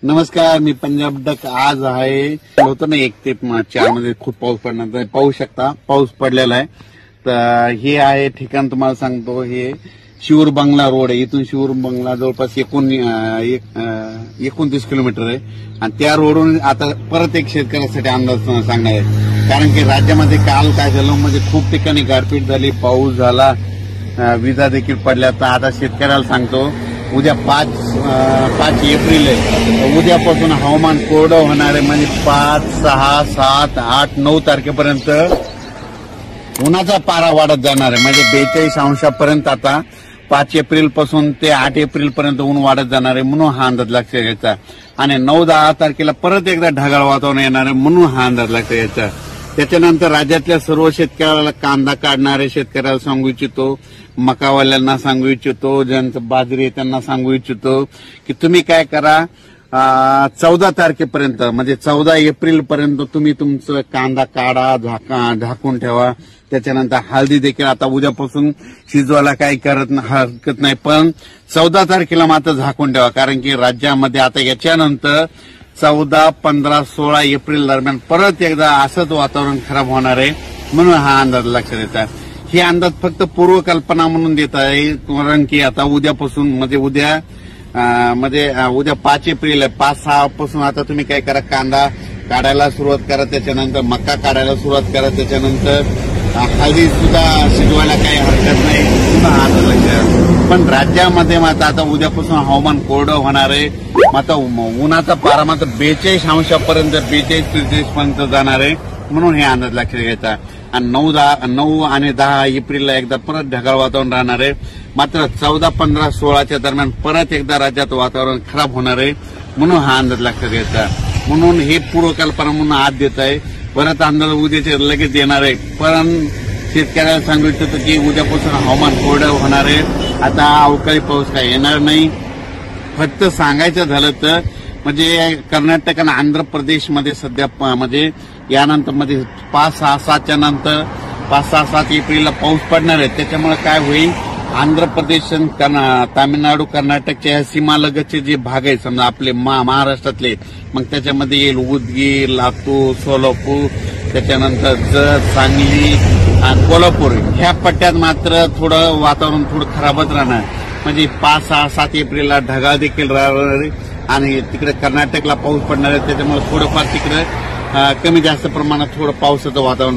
नमस्कार, मी पंजाब डक. आज आहे होतं ना 1 ते 4 मध्ये खूप पाऊस पडणार. तर पाहू शकता पाऊस पडलेला आहे. तर हे आहे ठिकाण तुम्हाला सांगतो. हे शिवूर बंगला रोड आहे. इथून शिवूर बंगला जवळपास 29 किलोमीटर आहे. आणि त्या रोडवरून आता परत एक शेतकऱ्यासाठी अंदाज सांगणार आहे. कारण की राज्यामध्ये काल काय झालं, म्हणजे खूप ठिकाणी गारपीट झाली, पाऊस झाला, विजा देखील पडल्या. तर आता शेतकऱ्याला सांगतो, उद्या 5 एप्रिल आहे. उद्यापासून हवामान कोरडं होणार आहे. म्हणजे 5, 6, 7, 8, 9 तारखेपर्यंत उन्हाचा पारा वाढत जाणार आहे. म्हणजे 42 अंशापर्यंत आता 5 एप्रिल पासून ते 8 एप्रिल पर्यंत ऊन वाढत जाणार आहे. म्हणून हा अंदाज लक्षात घ्यायचा. आणि 9-10 तारखेला परत एकदा ढगाळ वातावरण येणार आहे. म्हणून हा अंदाज लक्षात घ्यायचा. त्याच्यानंतर राज्यातल्या सर्व शेतकऱ्याला, कांदा काढणारे शेतकऱ्याला सांगू इच्छितो, मकावाल्यांना सांगू इच्छितो, ज्यांचं बाजरी आहे त्यांना सांगू इच्छितो की तुम्ही काय करा, 14 तारखेपर्यंत म्हणजे 14 एप्रिल पर्यंत तुम्ही तुमचं कांदा काढा, झाकून ठेवा. त्याच्यानंतर हळदी देखील आता उद्यापासून शिजवायला काही हरकत नाही, पण 14 तारखेला मात्र झाकून ठेवा. कारण की राज्यामध्ये आता याच्यानंतर 14, 15, 16 एप्रिल दरम्यान परत एकदा असंच वातावरण खराब होणार आहे. म्हणून हा अंदाज लक्षात येतात. हे अंदाज फक्त पूर्वकल्पना म्हणून देत आहे. कारण की आता उद्यापासून म्हणजे उद्या 5 एप्रिल आहे. 5-6 पासून आता तुम्ही काय करा, कांदा काढायला सुरुवात करा. त्याच्यानंतर मका काढायला सुरुवात करा. त्याच्यानंतर हळदी सुद्धा शिजवायला काही हरकत नाही. हा अंदाज लक्षात. पण राज्यामध्ये मात्र आता उद्यापासून हवामान कोरडं होणार आहे. मात्र उन्हाचा पारा मात्र 42 अंशापर्यंत 42-43 पर्यंत जाणार आहे. म्हणून हे अंदाज लक्षात घ्यायचा. आणि 9 आणि 10 एप्रिलला एकदा परत ढगाळ वातावरण राहणार आहे. मात्र 14, 15, 16च्या दरम्यान परत एकदा राज्यात वातावरण खराब होणार आहे. म्हणून हा अंदाज लक्षात घ्यायचा. म्हणून हे पूर्वकल्पना म्हणून आज देत आहे. परत अंदाज उद्याचे लगेच येणार आहे. पण शेतकऱ्याला सांगू इच्छितो की उद्यापासून हवामान कोरडं होणार आहे. आता अवकाळी पाऊस काय येणार नाही. फक्त सांगायचं झालं तर म्हणजे कर्नाटक आणि आंध्र प्रदेशमध्ये सध्या म्हणजे यानंतर म्हणजे 5-6-7च्या नंतर 5-6-7 एप्रिलला पाऊस पडणार आहे. त्याच्यामुळे काय होईल, आंध्र प्रदेश, तामिळनाडू, कर्नाटकच्या सीमालगतचे जे भाग आहेत समजा आपले महाराष्ट्रातले, मग त्याच्यामध्ये येईल उदगीर, लातूर, सोलापूर, त्याच्यानंतर जत, सांगली, कोल्हापूर ह्या पट्ट्यात मात्र थोडं वातावरण थोडं खराबच राहणार. म्हणजे 5-6-7 एप्रिलला ढगाळ देखील राहणार आहे. आणि तिकडे कर्नाटकला पाऊस पडणार आहे. त्याच्यामुळे थोडंफार तिकडे कमी जास्त प्रमाणात थोडं पावसाचं वातावरण